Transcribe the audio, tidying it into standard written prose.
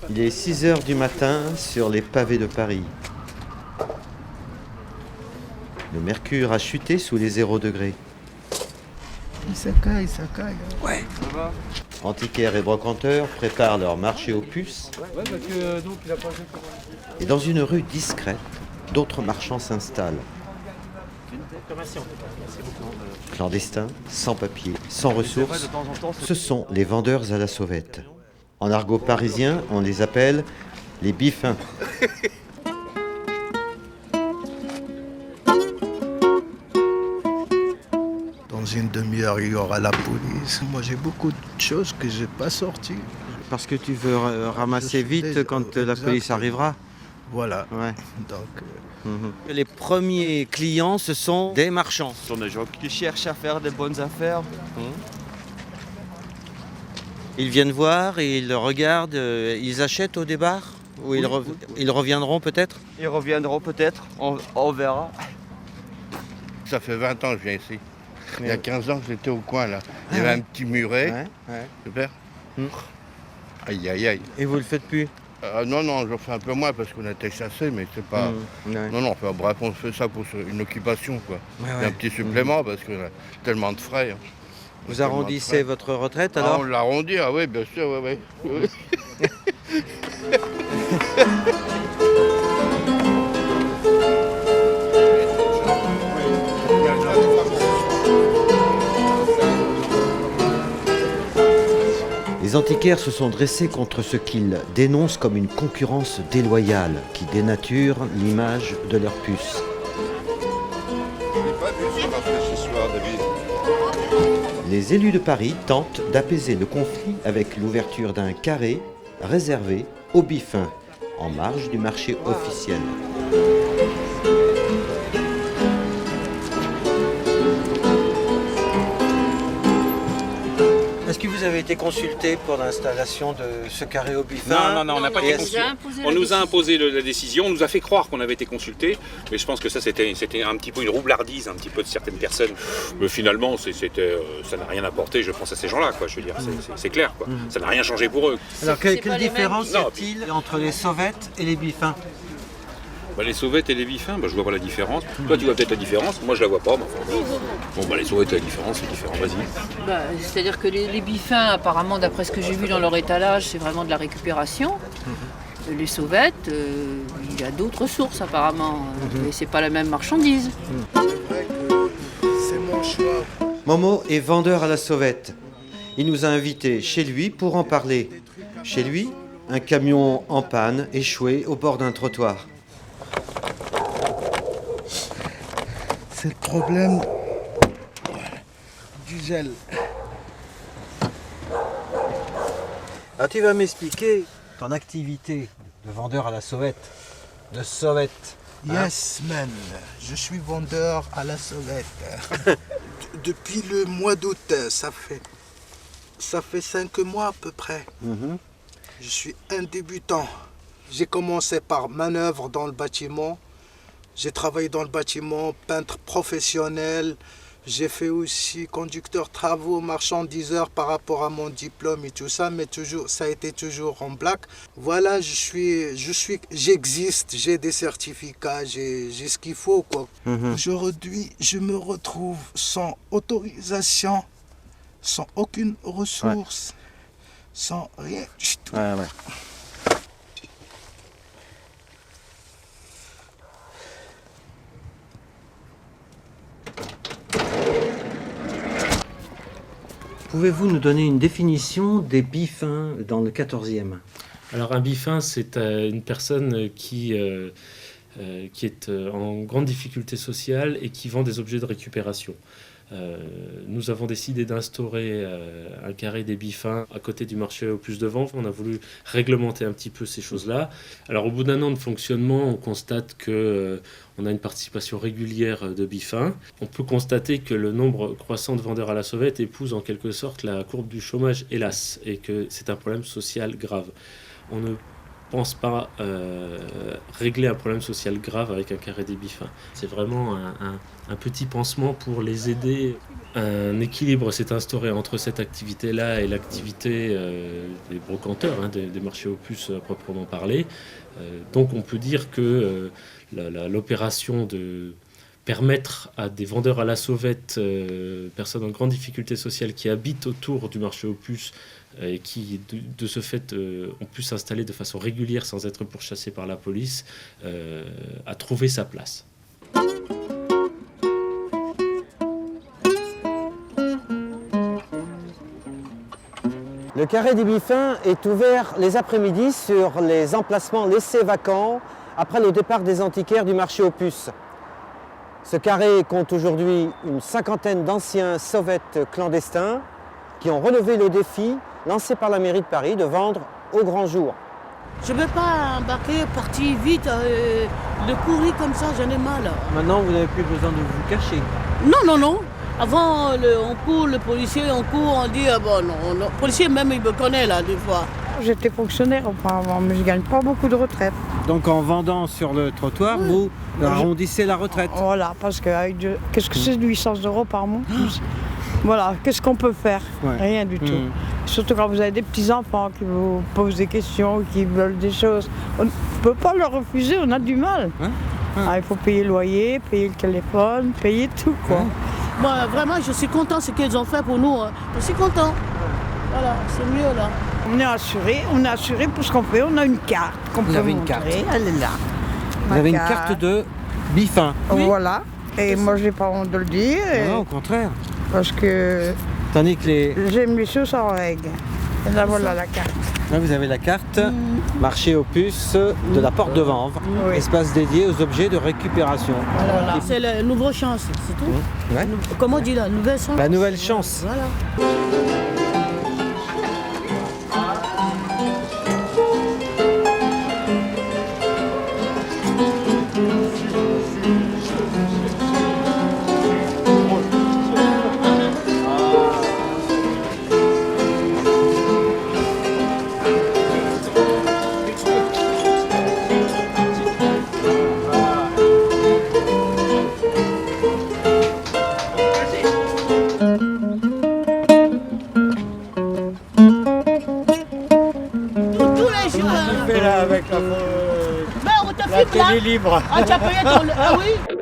Il est 6 heures du matin sur les pavés de Paris. Le mercure a chuté sous les 0 degrés. Ça caille. Ouais. Antiquaires et brocanteurs préparent leur marché aux puces. Et dans une rue discrète, d'autres marchands s'installent. Clandestins, sans papier, sans ressources, ce sont les vendeurs à la sauvette. En argot parisien, on les appelle les biffins. Dans une demi-heure, il y aura la police. Moi, j'ai beaucoup de choses que j'ai pas sorties. Parce que tu veux ramasser vite quand la police arrivera. Voilà. Ouais. Donc, Les premiers clients, ce sont des marchands. Ce sont des gens qui cherchent à faire des bonnes affaires. Ils viennent voir, et ils regardent, ils achètent au départ. Ou ils reviendront peut-être. Ils reviendront peut-être, on verra. Ça fait 20 ans que je viens ici. Il y a 15 ans que j'étais au coin là. Il y avait un petit muret. Super. Aïe aïe aïe. Et vous le faites plus. Non, j'en fais un peu moins parce qu'on a été chassés, mais c'est pas. Non, enfin, bref, on fait ça pour une occupation quoi. C'est un petit supplément parce qu'on a tellement de frais. Hein. Vous arrondissez votre retraite alors? On l'arrondit, ah oui, bien sûr, oui. Les antiquaires se sont dressés contre ce qu'ils dénoncent comme une concurrence déloyale qui dénature l'image de leur puce. Les élus de Paris tentent d'apaiser le conflit avec l'ouverture d'un carré réservé aux biffins, en marge du marché officiel. Est-ce que vous avez été consulté pour l'installation de ce carré aux biffins? Non, on n'a pas été consulté. On nous a imposé la décision, on nous a fait croire qu'on avait été consulté, mais je pense que ça c'était un petit peu une roublardise, un petit peu de certaines personnes. Mais finalement, ça n'a rien apporté, je pense, à ces gens-là, quoi. Je veux dire, c'est clair, quoi. Ça n'a rien changé pour eux. Alors, quelle différence y a-t-il entre les sauvettes et les biffins? Les sauvettes et les biffins, je vois pas la différence. Toi, tu vois peut-être la différence, moi je la vois pas. Les sauvettes et la différence, c'est différent, vas-y. C'est-à-dire que les biffins, apparemment, d'après ce que j'ai vu dans leur étalage, c'est vraiment de la récupération. Les sauvettes, il y a d'autres sources apparemment, et c'est pas la même marchandise. c'est vrai que c'est mon choix. Momo est vendeur à la sauvette. Il nous a invités chez lui pour en parler. Chez lui, un camion en panne, échoué au bord d'un trottoir. C'est le problème du gel. Ah, tu vas m'expliquer ton activité de vendeur à la sauvette, de sauvette. Yes, man. Je suis vendeur à la sauvette. Depuis le mois d'août, ça fait 5 mois à peu près. Je suis un débutant. J'ai commencé par manœuvre dans le bâtiment. J'ai travaillé dans le bâtiment, peintre professionnel. J'ai fait aussi conducteur travaux, marchandiseur par rapport à mon diplôme et tout ça, mais toujours, ça a été toujours en black. Voilà, j'existe, j'ai des certificats, j'ai ce qu'il faut, quoi. Aujourd'hui, je me retrouve sans autorisation, sans aucune ressource, sans rien du tout. Pouvez-vous nous donner une définition des biffins dans le 14e? Alors un biffin, c'est une personne qui est en grande difficulté sociale et qui vend des objets de récupération. Nous avons décidé d'instaurer un carré des biffins à côté du marché aux puces de vente. On a voulu réglementer un petit peu ces choses-là. Alors au bout d'un an de fonctionnement, on constate que on a une participation régulière de biffins. On peut constater que le nombre croissant de vendeurs à la sauvette épouse en quelque sorte la courbe du chômage, hélas, et que c'est un problème social grave. On ne pense pas régler un problème social grave avec un carré débit fin. C'est vraiment un petit pansement pour les aider. Un équilibre s'est instauré entre cette activité-là et l'activité des brocanteurs, des marchés aux puces à proprement parler. Donc on peut dire que l'opération de permettre à des vendeurs à la sauvette, personnes en grande difficulté sociale qui habitent autour du marché aux puces et qui de ce fait ont pu s'installer de façon régulière sans être pourchassés par la police, a trouvé sa place. Le carré des Biffins est ouvert les après-midi sur les emplacements laissés vacants après le départ des antiquaires du marché aux puces. Ce carré compte aujourd'hui une cinquantaine d'anciens sauvettes clandestins qui ont relevé le défi lancé par la mairie de Paris de vendre au grand jour. Je ne veux pas embarquer, partir vite, de courir comme ça, j'en ai mal. Maintenant, vous n'avez plus besoin de vous cacher. Non. Avant, on court, le policier, on court, on dit, bon, non. Le policier même, il me connaît, là, des fois. J'étais fonctionnaire auparavant, mais je ne gagne pas beaucoup de retraite. Donc en vendant sur le trottoir, vous arrondissez la retraite. Voilà, parce que qu'est-ce que c'est de 800 € par mois? Voilà, qu'est-ce qu'on peut faire? Rien du tout. Surtout quand vous avez des petits-enfants qui vous posent des questions, qui veulent des choses. On ne peut pas leur refuser, on a du mal. Il faut payer le loyer, payer le téléphone, payer tout, quoi. Bon, vraiment, je suis content de ce qu'ils ont fait pour nous. Je suis content. Voilà, c'est mieux là. On est assuré pour ce qu'on fait. On a une carte qu'on peut montrer. Carte. Elle est là. Vous avez une carte de Biffin. Oui. Voilà. Et moi, je n'ai pas honte de le dire. Non, au contraire. Parce que Tandis que j'aime les choses en règle. Et là, voilà la carte. Là, vous avez la carte marché aux puces de la Porte de Vanves, espace dédié aux objets de récupération. Voilà. C'est la nouvelle chance, c'est tout. Comment on dit la nouvelle chance? La nouvelle chance. Voilà. Avec la télé libre. Ah, tu as payé ton... Ah oui.